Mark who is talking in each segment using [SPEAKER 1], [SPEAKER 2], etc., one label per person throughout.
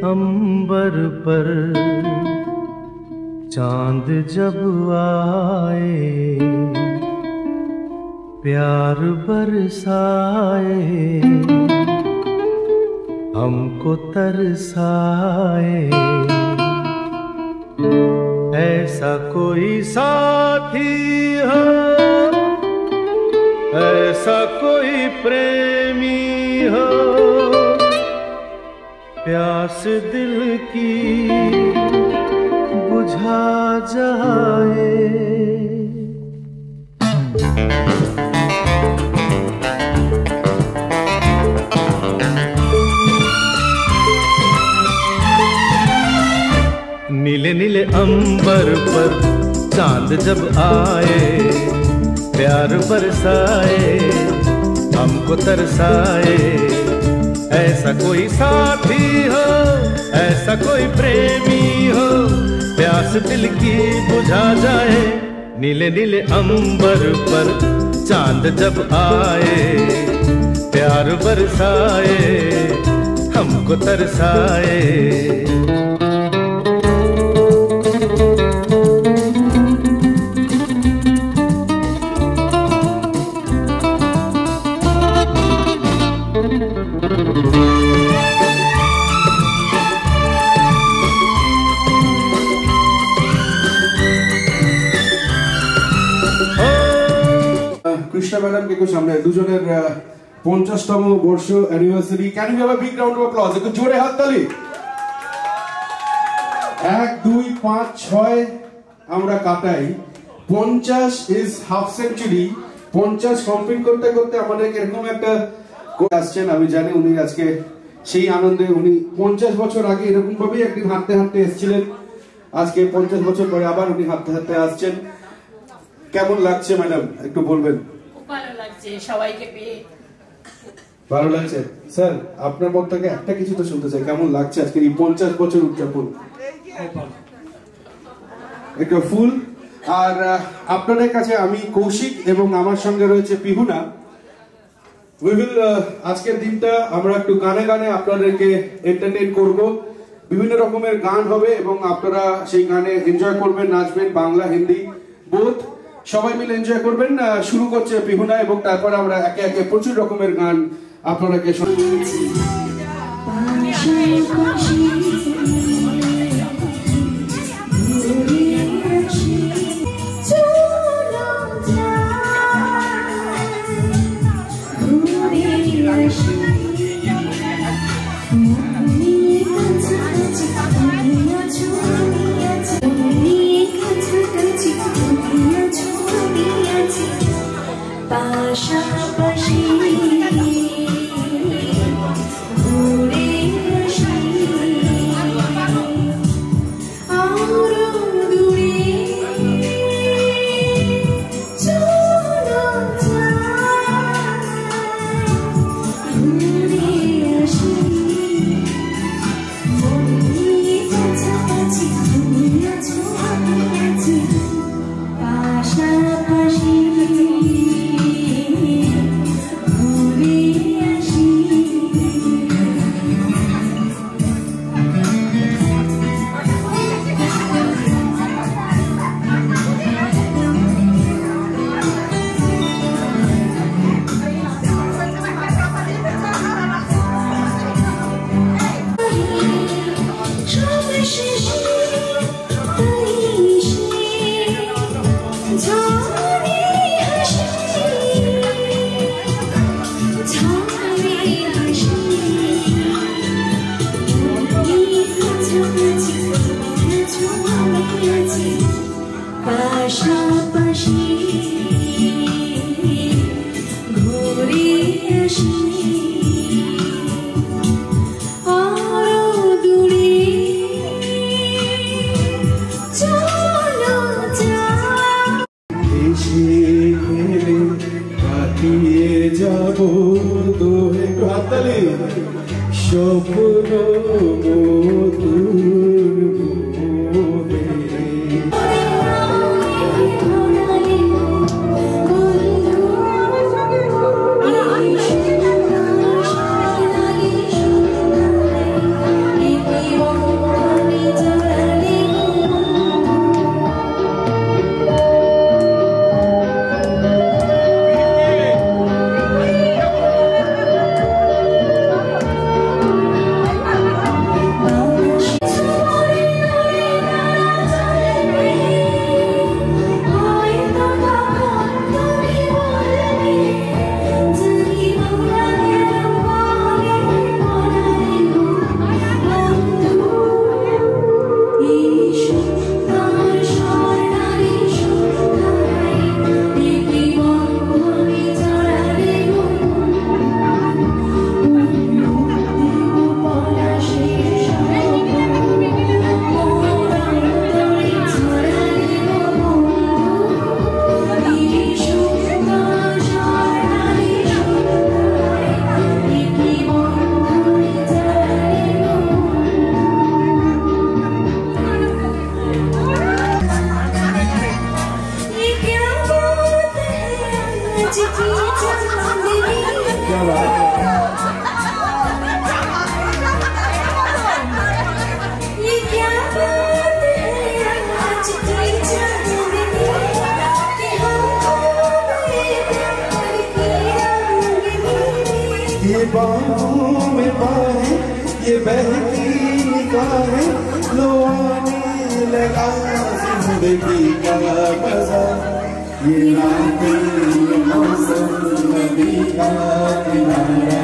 [SPEAKER 1] अंबर पर चांद जब आए, प्यार बरसाए, हमको तरसाए। ऐसा कोई साथी हो, ऐसा कोई प्रेमी हो, प्यास दिल की बुझा जाए। नीले नीले अंबर पर चांद जब आए, प्यार बरसाए, हमको तरसाए। ऐसा कोई साथी हो, ऐसा कोई प्रेमी हो, प्यास दिल की बुझा जाए। नीले नीले अंबर पर चांद जब आए, प्यार बरसाए, हमको तरसाए।
[SPEAKER 2] কৃষ্ণা ম্যাডামকে একটু সামনে, দুজনের 50তম বর্ষ anniversary. Can you have a big round of applause? একটু জোরে হাততালি। 1 2 5 6 আমরা কাটাই। 50 ইজ হাফ সেঞ্চুরি। 50 কমপ্লিট করতে করতে আমাদের এরকম একটা আসছেন। আমি জানি উনি আজকে সেই আনন্দে, উনি 50 বছর আগে এরকম ভাবেই একদিন হাঁটতে হাঁটতে এসেছিলেন। আজকে 50 বছর পরে আবার উনি হাঁটতে হাঁটতে আসছেন। কেমন লাগছে ম্যাডাম একটু বলবেন?
[SPEAKER 3] ভালো লাগছে, সবাইকে পেয়ে
[SPEAKER 2] ভালো লাগছে। স্যার আপনার মত থেকে একটা কিছু তো শুনতে চাই, কেমন লাগছে আজকে এই 50 বছর উদযাপন? একটা ফুল। আর আপনাদের কাছে আমি কৌশিক এবং আমার সঙ্গে রয়েছে পিহুনা। উই উইল আজকের দিনটা আমরা একটু গানে গানে আপনাদেরকে এন্টারটেইন করব। বিভিন্ন রকমের গান হবে এবং আপনারা সেই গানে এনজয় করবেন, নাচবেন, বাংলা হিন্দি বোথ, সবাই মিলে এনজয় করবেন। শুরু করছে পিহুনা এবং তারপর আমরা একে একে প্রচুর রকমের গান আপনাদেরকে क्या बात है। ये बाहों में बाहें, ये बहती निगाहें, लो आने लगा जिंदगी का मजा। ये रातें, ये मौसम, नदी का किनारा,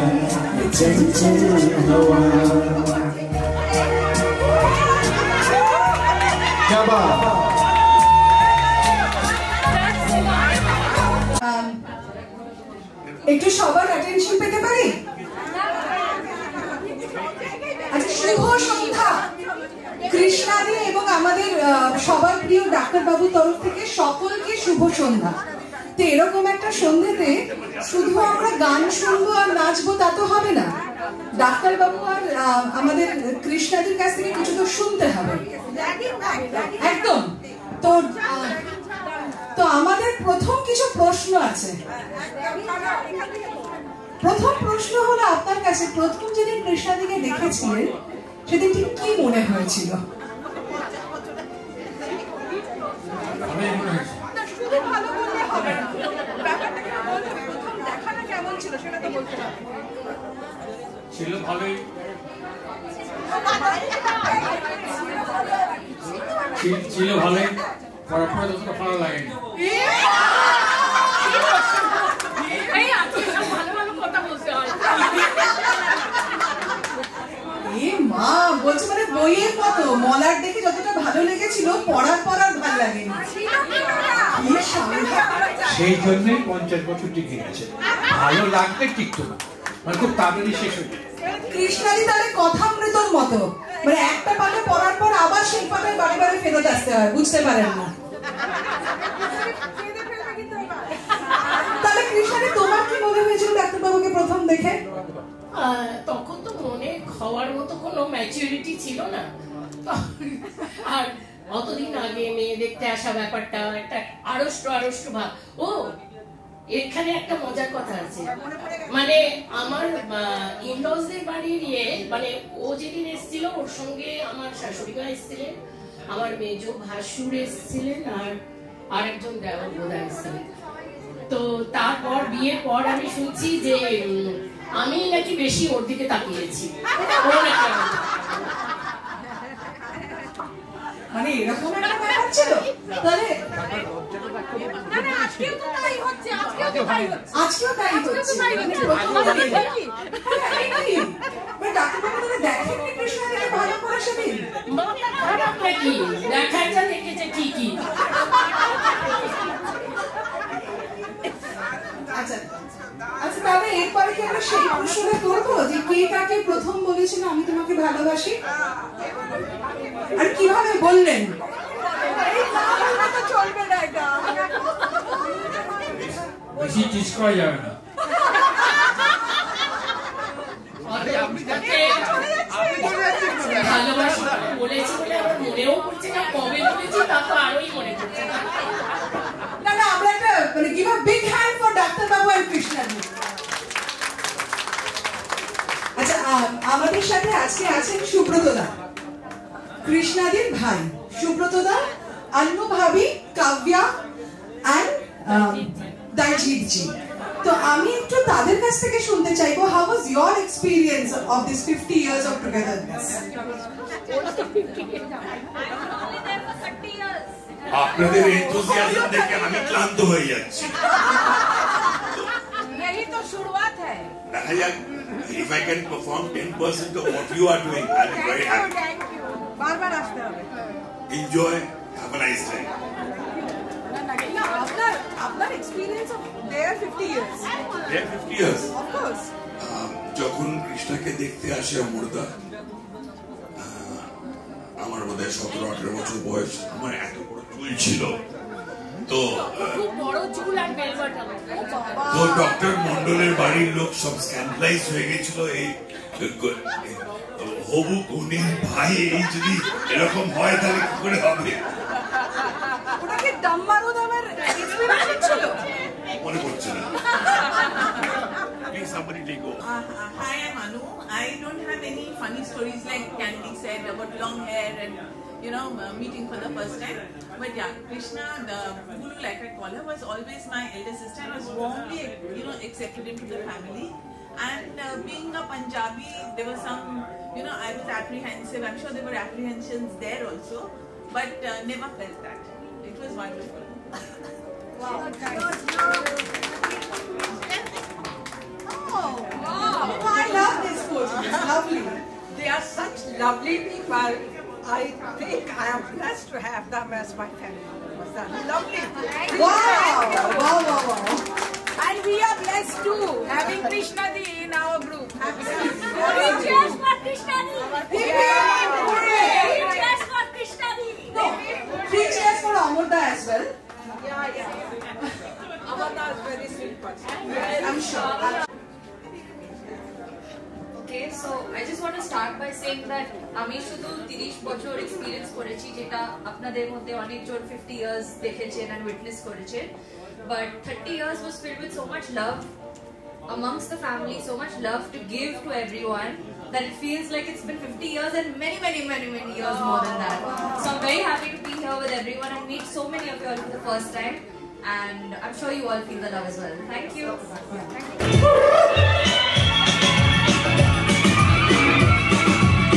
[SPEAKER 2] ये चंचल हवा। क्या बात।
[SPEAKER 4] একটু সবার অ্যাটেনশন পেতে পারি? আচ্ছা, শুভ সন্ধ্যা কৃষ্ণাদি এবং আমাদের সবার প্রিয় ডাক্তারবাবুর তরফ থেকে সকলকে শুভ সন্ধ্যা। তো এরকম একটা সন্ধ্যেতে শুধু আমরা গান শুনবো আর নাচবো তা তো হবে না, ডাক্তারবাবু আর আমাদের কৃষ্ণাদির কাছ থেকে কিছু তো শুনতে হবে একদম। তো তো আমাদের প্রথম কিছু প্রশ্ন আছে। প্রথম প্রশ্ন হলো আপনার কাছে, প্রথম যেদিন কৃষ্ণাদিকে দেখেছিলেন সেদিন ঠিক কি মনে হয়েছিল?
[SPEAKER 5] ছিল ভালোই, ছিল ভালোই, পড়াশোনা যতটা ভালো লাগেনি।
[SPEAKER 4] মা বলছে মানে বইয়ের মতো, মলার দেখে যতটা ভালো লেগেছিল পড়ার পর আর ভালো লাগেনি।
[SPEAKER 5] সেই জন্যই 50 বছর টিকে গেছে। ভালো লাগবে টিকতো না, মানে খুব তাড়াতাড়ি শেষ হয়ে যায়।
[SPEAKER 4] কৃষ্ণাদি তাহলে কথামৃতর মতো, মানে একটা পাঠে পড়ার পর আবার সেই পাঠে বারে বারে ফেরত আসতে হয়, বুঝতে পারেন না। তাহলে কৃষ্ণাদি তোমার কি মনে হয়েছিল ডাক্তারবাবুকে প্রথম দেখে?
[SPEAKER 3] তখন তো মনে হওয়ার মতো কোনো ম্যাচুরিটি ছিল না, আর অতদিন আগে মেয়ে দেখতে আসা ব্যাপারটা একটা আড়ষ্ট আড়ষ্ট ভাব। ও এখানে একটা মজার কথা আছে, মানে আমার ইনলজদের বাড়ির মানে ও যেদিন এসেছিল ওর সঙ্গে আমার শাশুড়িমা এসেছিলেন, আমার মেজো ভাসুর এসেছিলেন, আর আরেকজন দেওয়ার বোধা এসেছিলেন। তো তারপর বিয়ের পর আমি শুনছি যে আমি নাকি বেশি ওর দিকে তাকিয়েছি,
[SPEAKER 4] মানে এরকম একটা ব্যাপার ছিল। তাহলে আজকেও তাই হচ্ছে। ডাক্তারবাবু তাহলে দেখেননি কৃষ্ণাদিকে ভালো করে সেদিন?
[SPEAKER 3] খারাপ নাকি, দেখাটা দেখেছে ঠিকই।
[SPEAKER 4] আচ্ছা আচ্ছা, তাহলে এরপরে কি আমরা সেই প্রশ্নটা করবো যে কে কাকে প্রথম বলেছিল আমি তোমাকে ভালোবাসি, আর কিভাবে বললেন? চলবে না, এটা
[SPEAKER 5] বেশি টিচ করা যাবে না।
[SPEAKER 3] ভালোবাসি বলেছি বলে আমার মনেও পড়ছে না, কবে বলেছি তা তো আরোই মনে পড়ছে না।
[SPEAKER 4] না না, আমরা একটা মানে give a big hand for ডাক্তারবাবু আর কৃষ্ণাদি। আচ্ছা, আমাদের সাথে আজকে আছেন সুব্রতদা, কৃষ্ণাদির ভাই। সুব্রতদা, আন্নু ভাবি, কাব্যা and দাইজিৎ জি। তো আমি একটু তাদের কাছ থেকে শুনতে চাইবো, how was your experience of this 50 years of togetherness?
[SPEAKER 6] আপনাদের এনথুজিয়াজম দেখে আমি ক্লান্ত হয়ে যাচ্ছি।
[SPEAKER 7] यही तो शुरुआत है।
[SPEAKER 6] দেখা যাক, if I can perform 10% of what you are doing, I'll be very happy.
[SPEAKER 7] Thank you. बार-बार আসতে হবে।
[SPEAKER 6] Enjoy, have a nice time.
[SPEAKER 7] না, আপনার experience of their 50 years.
[SPEAKER 6] There 50 years.
[SPEAKER 7] Of course.
[SPEAKER 6] যখন কৃষ্ণাকে দেখতে আসে অমরদা, আমার বোধহয় 17-18 বছর বয়স, আমার এত বড় চুল ছিল। তো
[SPEAKER 3] খুব বড় চুল আর বেলবাটা।
[SPEAKER 6] তো ডক্টর মন্ডলের বাড়ির লোক সব স্ক্যান্ডালাইজ হয়ে গেছিল, এই হবু কনের ভাই এই যদি এরকম হয় তাহলে কি করে হবে।
[SPEAKER 7] ওটা কি দাম্মারু দামের এক্সপেরিমেন্ট ছিল?
[SPEAKER 6] মনে পড়ছে না।
[SPEAKER 7] funny stories like Candy said about long hair and meeting for the first time. But yeah, Krishna, the Guru, like I call her, was always my elder sister. I was warmly, accepted into the family. And being a Punjabi, there was some, I was apprehensive. I'm sure there were apprehensions there also, but never felt that. It was wonderful.
[SPEAKER 4] Wow.
[SPEAKER 7] Oh,
[SPEAKER 4] wow. I love this coach. It's lovely.
[SPEAKER 8] They are such lovely people. I think I am blessed to have them as my family. Lovely.
[SPEAKER 4] Wow.
[SPEAKER 7] And we are blessed too, having Krishna Di in our group.
[SPEAKER 9] Cheers for Krishna Di. Cheers for Krishna Di.
[SPEAKER 4] Three cheers for Amurta as well.
[SPEAKER 8] Yeah. Amurta is very sweet person.
[SPEAKER 4] I'm sure.
[SPEAKER 10] Okay, so I just want to start by saying that আমি শুধু 30 বছর experience করেছি যেটা আপনাদের মধ্যে অনেকজন 50 years দেখেছেন and witness করেছেন, but 30 years was filled with so much love amongst the family, so much love to give to everyone that it feels like it's been 50 years and many years more than that. So I'm very happy to be here with everyone and meet so many of you all for the first time, and I'm sure you all feel the love as well. Thank you.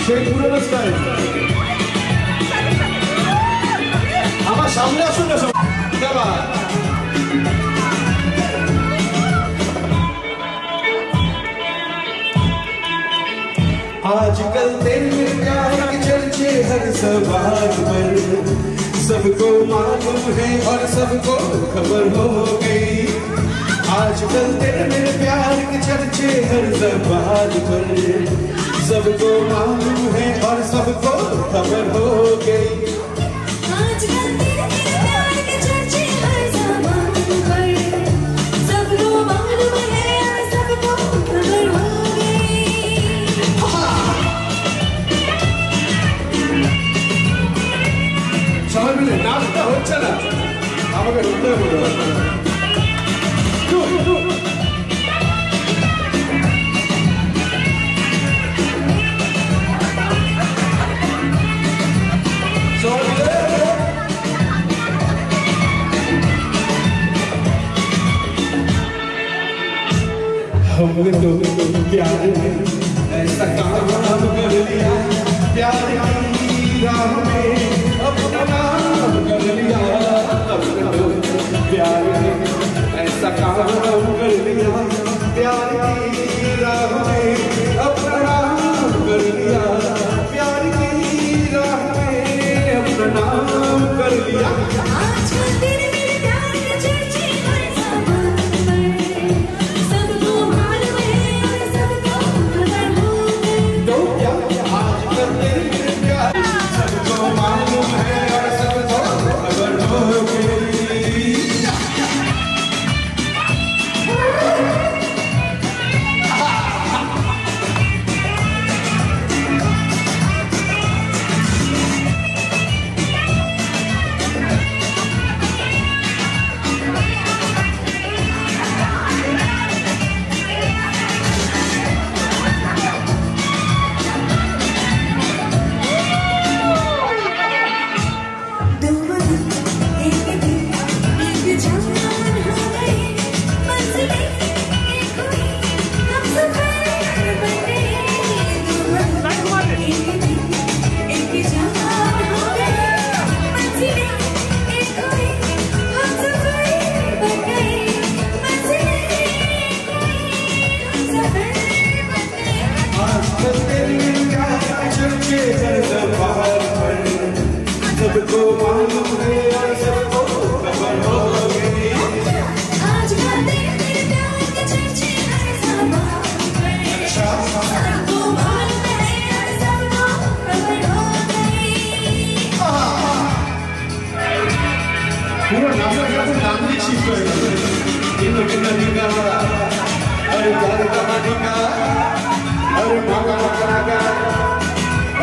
[SPEAKER 2] সেই পুরনো style আমার সামনে আসুন না সব आजकल तेरे प्यार के चर्चे हर सवाल पर सबको मालूम है और सबको खबर हो गई। आजकल तेरे प्यार के चर्चे हर सवाल पर सबको मालूम है और सबको खबर हो गई।
[SPEAKER 9] आजकल तेरे प्यार के चर्चे हर ज़बान पर सबको मालूम है और सबको खबर हो गई।
[SPEAKER 2] সবাই মিলে নাচটা হচ্ছে না, আমাকে ঢুকতে হবে। हमने तो प्यार में ऐसा काम कर लिया, प्यार की राह में अपना नाम कर लिया। हमने तो प्यार में ऐसा काम कर लिया, प्यार की राह में अपना नाम कर लिया, प्यार की राह में अपना नाम कर लिया।
[SPEAKER 9] आजकल तेरे प्यार के चर्चे हर ज़बान पर सबको मालूम है और सबको खबर हो गई।
[SPEAKER 2] तो क्या आजकल तेरे प्यार सबको मालूम है और सबको खबर हो गई। सबको मालूम है और सबको खबर हो गई।
[SPEAKER 9] आजकल तेरे प्यार के चर्चे हर ज़बान पर सबको मालूम है और सबको खबर हो गई।
[SPEAKER 2] पूरा नाम लिखी हुई है इन किन्नरिका और प्यार का मानिका और मांगा मकरागा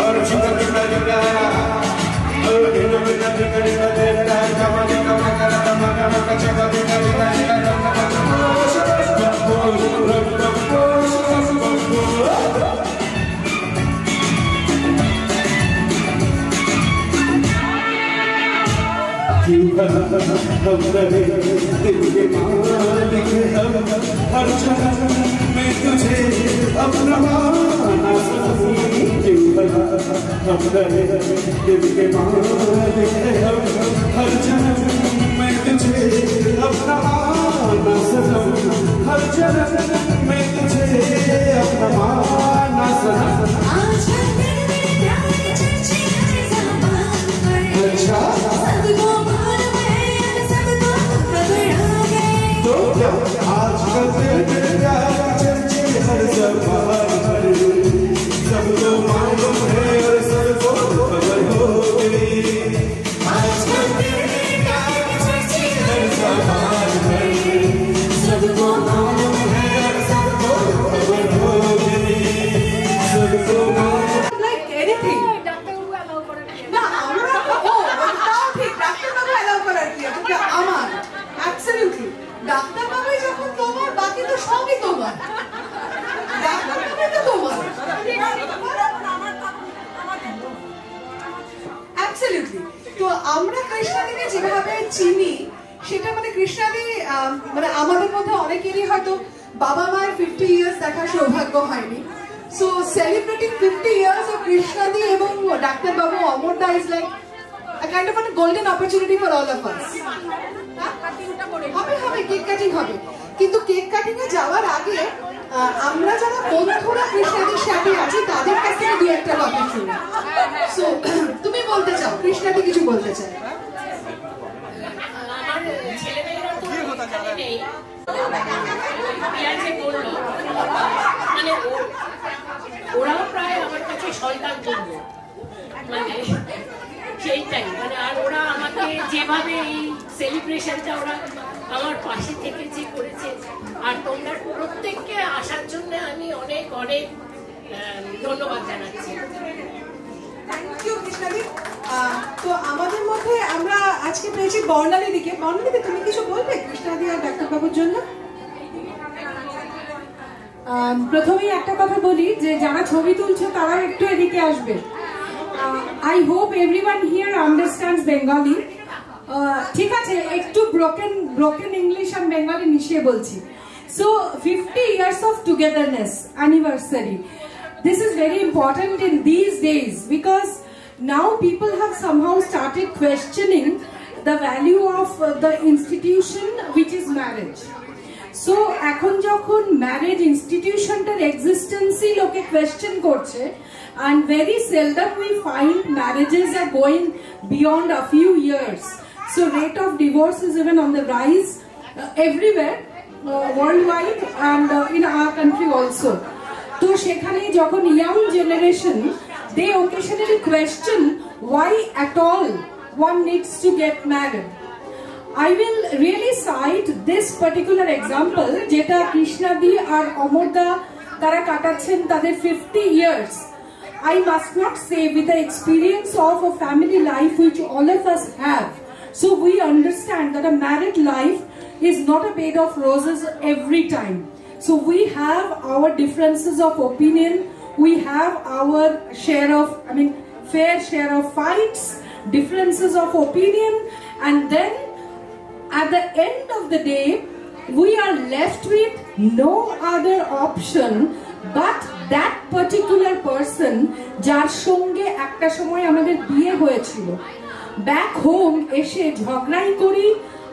[SPEAKER 2] और चिता किन्नरिका और इन किन्नरिका देता का मानिका मकरागा मांगा मका चका किन्नरिका हम रहे दिल के मालिक हम हर जगह मैं तुझे अपना माना सकी क्यों भला हम रहे दिल के मालिक हम हर जगह मैं तुझे अपना माना सकी हर जगह मैं तुझे अपना माना सकी
[SPEAKER 9] आज हर दिन मेरे प्यार के चर्चे हर ज़बान पर
[SPEAKER 2] अच्छा
[SPEAKER 9] सबको मालूम है और सबको खबर आ गई
[SPEAKER 2] तो क्या आज कल तेरे प्यार के चर्चे हर ज़बान पर सबको मालूम है और सबको खबर हो गई आज कल तेरे प्यार के चर्चे हर ज़बान पर सबको मालूम है और सबको खबर हो गई सबको
[SPEAKER 4] like anything না আমরা ও তাও ঠিক ডাক্তারবাবু অ্যালাউ করার কি আছে যে আমার অ্যাবসলিউটলি ডাক্তারবাবুই যখন তোমার বাকি তো সবই তোমার ডাক্তারবাবুই তো তোমার অ্যাবসলিউটলি তো আমরা কৃষ্ণাদিকে যেভাবে চিনি সেটা মানে কৃষ্ণাদি মানে আমাদের মধ্যে অনেকেরই হয়তো বাবা মায়ের 50 ইয়ার্স দেখার সৌভাগ্য হয়নি So celebrating 50 years of Krishnadi এবং Dr. Babu Amorda is like a kind of a golden opportunity for all of us. হবে কেক কাটিং হবে কিন্তু কেক কাটিং এ যাওয়ার আগে আমরা যারা বন্ধুরা কৃষ্ণাদির সাথে আছি তাদের কাছ থেকে দুই একটা কথা শুনি সো তুমি বলতে চাও কৃষ্ণাদি কিছু বলতে চায়
[SPEAKER 3] আমার ছেলেমেয়েরা তো এখানে নেই পিয়াজে বললো মানে ওরাও প্রায় আমার কাছে সন্তান তুল্য মানে সেইটাই মানে আর ওরা আমাকে যেভাবে এই সেলিব্রেশনটা ওরা আমার পাশে থেকে যে করেছে আর তোমরা প্রত্যেককে আসার জন্য আমি অনেক অনেক ধন্যবাদ জানাচ্ছি
[SPEAKER 4] থ্যাংক ইউ কৃষ্ণাদি তো আমাদের মধ্যে আমরা আজকে পেয়েছি বর্ণালীদিকে বর্ণালীদি তুমি কিছু বলবে কৃষ্ণাদি আর ডাক্তারবাবুর জন্য
[SPEAKER 8] প্রথমেই একটা কথা বলি যে যারা ছবি তুলছো তারা একটু এদিকে আসবে I hope everyone here understands Bengali ঠিক আছে একটু ব্রোকেন ইংলিশ আর বেঙ্গলি মিশিয়ে বলছি so 50 years of togetherness anniversary this is very important in these days because now people have somehow started questioning the value of the institution which is marriage So এখন যখন marriage ইনস্টিটিউশনটার এক্সিস্টেন্সই লোকে question করছে and very seldom we find marriages are going beyond a few years so rate of divorce is even on the rise everywhere worldwide and in our country also তো সেখানে যখন young generation they occasionally question why at all one needs to get married I will really cite this particular example jeta Krishnadi আর অমরদা তারা কাটাচ্ছেন তাদের 50 years I must not say with the experience of a family life which all of us have so we understand that a married life is not a bed of roses every time so we have our differences of opinion we have our share of fair share of fights differences of opinion and then at the end of the day we are left with no other option but that particular person যার সঙ্গে একটা সময় আমাদের বিয়ে হয়েছিল back home এসে ঝগড়াই করি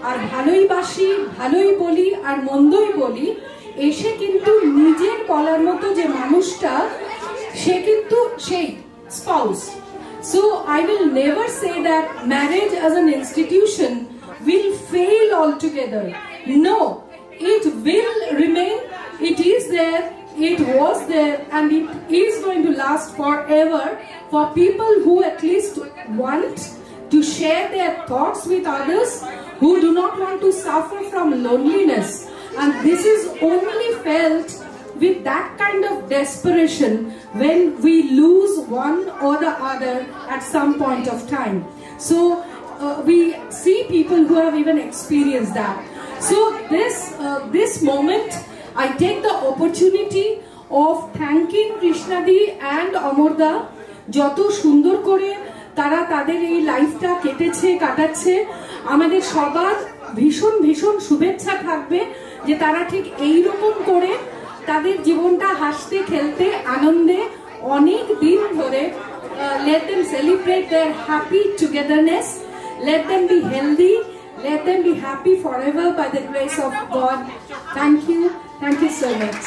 [SPEAKER 8] আর ভালোই বাসি ভালোই বলি আর মন্দই বলি এসে কিন্তু নিজের বলার মতো যে মানুষটা সে কিন্তু সেই spouse so I will never say that marriage as an institution will fail altogether. No, it will remain, it is there, it was there and it is going to last forever for people who at least want to share their thoughts with others who do not want to suffer from loneliness and this is only felt with that kind of desperation when we lose one or the other at some point of time. So we see people who have even experienced that. So this moment, I take the opportunity of thanking Krishnadi and Amorda, joto sundor kore tara tader ei life ta keteche kataচ্ছে আমাদের সবার ভীষণ ভীষণ শুভেচ্ছা থাকবে যে তারা ঠিক এই রকম করে তাদের জীবনটা হাসতে খেলতে আনন্দে অনেক দিন ধরে let them celebrate their happy togetherness, let them be healthy, let them be happy forever by the grace of God. Thank you so much.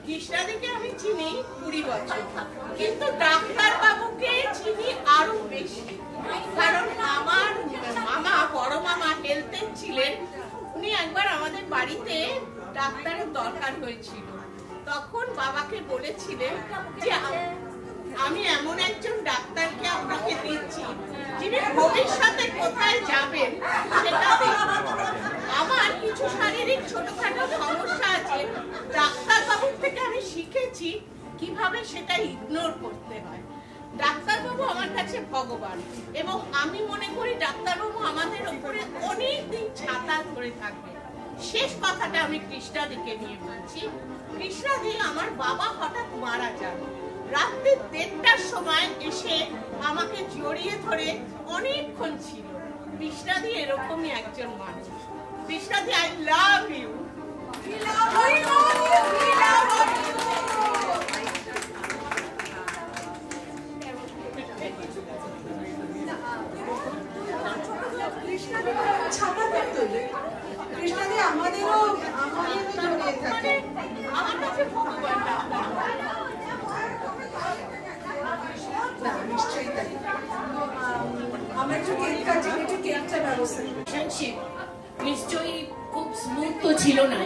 [SPEAKER 11] কৃষ্ণাদিকে আমি চিনি 20 বছর, কিন্তু ডাক্তার বাবুকে চিনি আরো বেশি, কারণ আমার মামা বড় মামা হেলথে ছিলেন। উনি একবার আমাদের বাড়িতে ডাক্তারের দরকার হয়েছিল, তখন বাবাকে বলেছিলেন যে আমি এমন একজন ডাক্তারকে আপনাকে দিচ্ছি যিনি ভবিষ্যতে কোথায় যাবেন সেটা দেখবেন। আমার কিছু শারীরিক ছোটখাটো সমস্যা আছে, ডাক্তারবাবুর থেকে আমি শিখেছি কিভাবে সেটা ইগনোর করতে হয়। ডাক্তারবাবু আমার কাছে ভগবান, এবং আমি মনে করি ডাক্তারবাবু আমাদের উপরে অনেক দিন ছাতা ধরে থাকবে। শেষ কথাটা আমি কৃষ্ণাদিকে নিয়ে বলছি। কৃষ্ণাদি আমার বাবা হঠাৎ মারা যান, রাত্রি 1:30টার সময় এসে আমাকে জড়িয়ে ধরে অনেকক্ষণ ছিল। কৃষ্ণাদি এরকমই একজন মানুষ। কৃষ্ণাদি, আই লাভ ইউ।
[SPEAKER 4] কৃষ্ণাদি আমাদেরও জড়িয়ে থাকে,
[SPEAKER 11] আমার কাছে ভগবান।
[SPEAKER 4] নিশ্চয়ই তাই। আমরা একটু কেক কাটি, একটু কেকটা ব্যবস্থা
[SPEAKER 3] নিশ্চয়ই খুব স্মুথ তো ছিল না,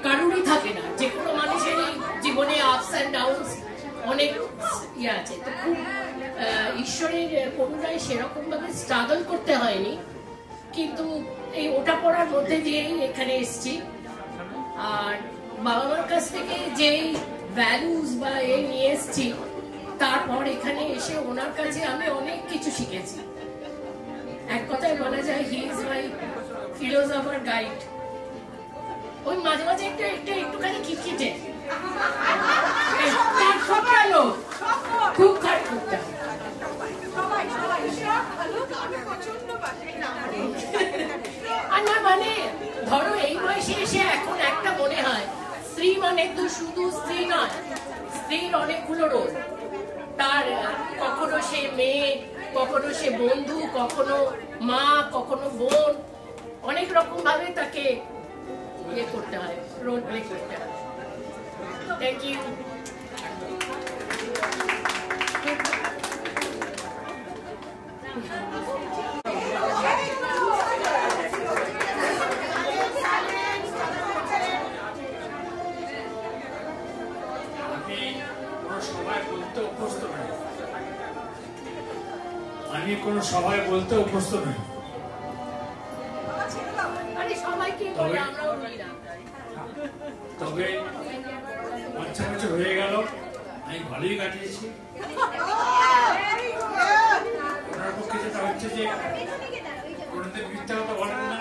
[SPEAKER 3] কারোরই থাকে না। যে কোনো মানুষেরই জীবনে আপস অ্যান্ড ডাউনস অনেক আছে। তো খুব ঈশ্বরের করুণায় সেরকম ভাবে স্ট্রাগল করতে হয়নি, কিন্তু এই ওটা পড়ার মধ্যে দিয়েই এখানে এসছি। আর বাবা মার কাছ থেকে যেই ভ্যালুস বা এই নিয়ে এসছি, তারপর এখানে এসে ওনার কাছে আমি অনেক কিছু শিখেছি। এক কথায় বলা যায় he is my philosopher guide. ওই মাঝে মাঝে একটুখানি খিটখিটে, খুব খাটখুটটা। আমার মানে ধরো এই বয়সে এসে এখন একটা মনে হয় স্ত্রী মানে তো শুধু স্ত্রী নয়, স্ত্রীর অনেকগুলো রোল। তার কখনো সে মেয়ে, কখনো সে বন্ধু, কখনো মা, কখনো বোন, অনেক রকম ভাবে তাকে ইয়ে করতে হয়, রোল প্লে করতে হয়। Thank you.
[SPEAKER 5] আমি কোনো সভায় বলতে অভ্যস্ত নই, তবে 5 বছর হয়ে গেল, আমি ভালোই কাটিয়েছি। ওনার পক্ষে যেটা হচ্ছে যে কোনোদিন মিথ্যা কথা বলেন না,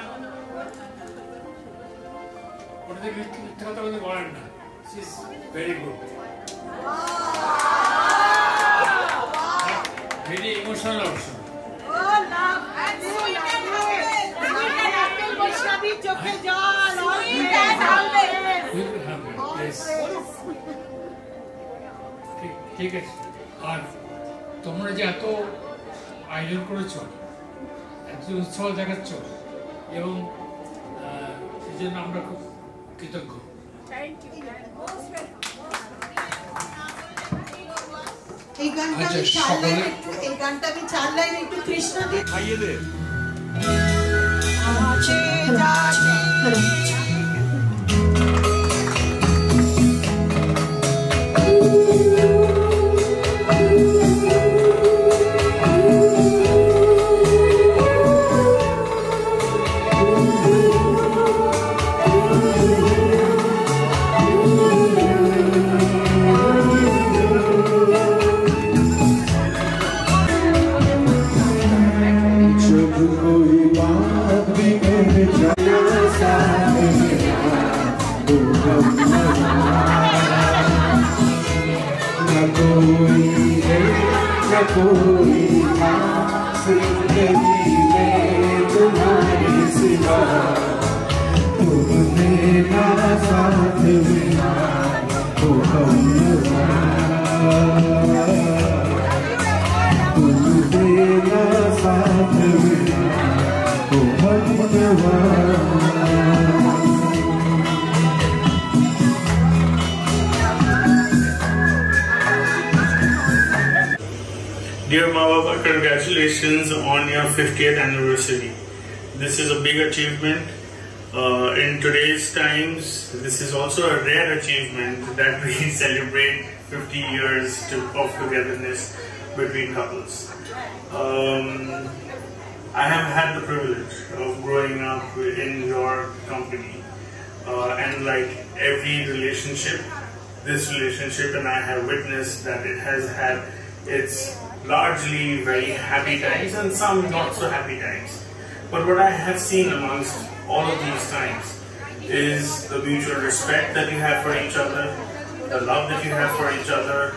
[SPEAKER 5] কোনোদিন মিথ্যা কথা বলেন না। Very good, very emotional also. ঠিক আছে। আর তোমরা যে এত আয়োজন করেছ, এত উৎসাহ দেখাচ্ছ, এবং সেই জন্য আমরা খুব কৃতজ্ঞ।
[SPEAKER 11] এই গানটা আমি 4 লাইন একটু কৃষ্ণকে
[SPEAKER 6] খাইয়ে দে।
[SPEAKER 1] कोई बात भी कह जाए
[SPEAKER 2] न कोई खास जिंदगी में तुम्हारे सिवा, तुमने ना साथ मिला तो हमनवा, तुमने ना साथ मिला तो हमनवा।
[SPEAKER 12] Dear Mawaba, congratulations on your 50th anniversary. This is a big achievement. In today's times, this is also a rare achievement that we celebrate 50 years of togetherness between couples. I have had the privilege of growing up in your company, and like every relationship, this relationship and I have witnessed that it has had its largely very happy times and some not so happy times. But what I have seen amongst all of these times is the mutual respect that you have for each other, the love that you have for each other,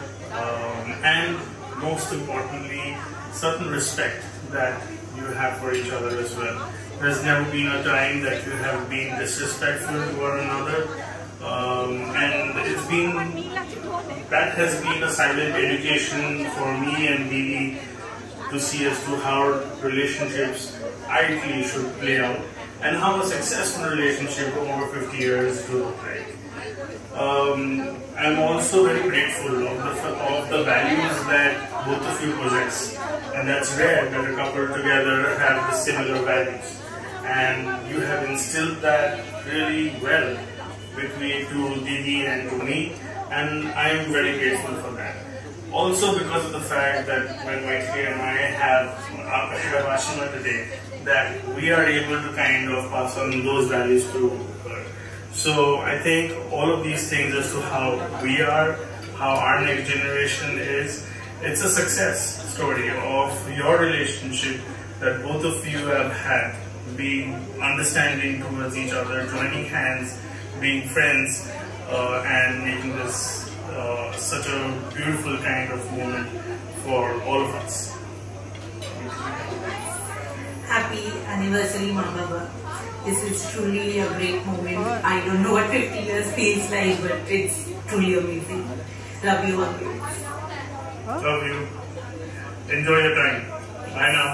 [SPEAKER 12] and most importantly, certain respect that you have for each other as well. There's never been a time that you have been disrespectful to one another, and that has been a silent education for me and Didi to see as to how relationships ideally should play out and how a successful relationship over 50 years should look like. I'm also very grateful of the values that both of you possess, and that's rare that a couple together have the similar values, and you have instilled that really well to Didi and to me, and I am very grateful for that. Also because of the fact that when Maitri and I have Ashima today, that we are able to kind of pass on those values to her. So I think all of these things as to how we are, how our next generation is, it's a success story of your relationship that both of you have had, being understanding towards each other, joining hands, being friends, and making this such a beautiful kind of moment for all of us.
[SPEAKER 13] Happy anniversary, Mama. This is truly a great moment. I don't know what 50 years feels like, but it's truly amazing. Love you always.
[SPEAKER 12] Love you. Enjoy your time. Bye now.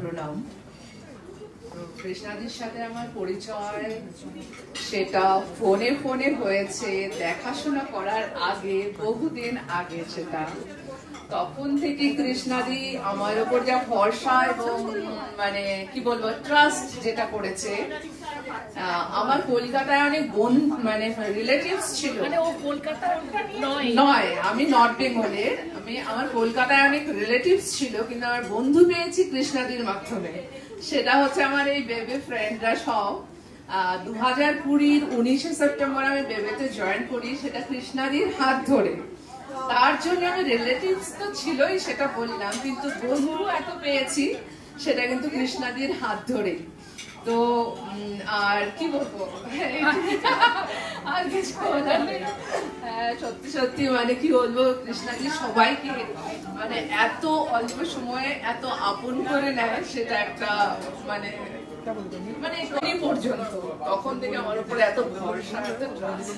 [SPEAKER 14] প্রণাম। কৃষ্ণাদির সাথে আমার পরিচয় সেটা ফোনে হয়েছে, দেখাশোনা করার আগে, বহুদিন আগে সেটা। তখন থেকে কৃষ্ণাদি আমার উপর যা ভরসা এবং মানে কি বলবো ট্রাস্ট যেটা করেছে। আমার কলকাতায় অনেক মানে রিলেটিভস ছিল,
[SPEAKER 3] মানে ও কলকাতা
[SPEAKER 14] নয়, আমি নর্থ বেঙ্গলের। আমার কলকাতায় অনেক রিলেটিভস ছিল, কিন্তু আমার বন্ধু পেয়েছি কৃষ্ণাদির মাধ্যমে। সেটা হচ্ছে আমার এই বেবে ফ্রেন্ডরা সব। 2020 19শে সেপ্টেম্বর আমি বেবেতে জয়েন করি, সেটা কৃষ্ণাদির হাত ধরে। তার জন্য আমি রিলেটিভস তো ছিলই, সেটা বললাম, কিন্তু বন্ধু এত পেয়েছি সেটা কিন্তু কৃষ্ণাদির হাত ধরে। তো আর কি বলবো, আর কিছু বলার নেই। সত্যি সত্যি মানে কি বলবো, কৃষ্ণাদি সবাইকে মানে এত অল্প সময়ে এত আপন করে নেয়, সেটা একটা মানে মানে এই পর্যন্ত তখন থেকে আমার উপরে এত ভরসা, এত ট্রাস্ট।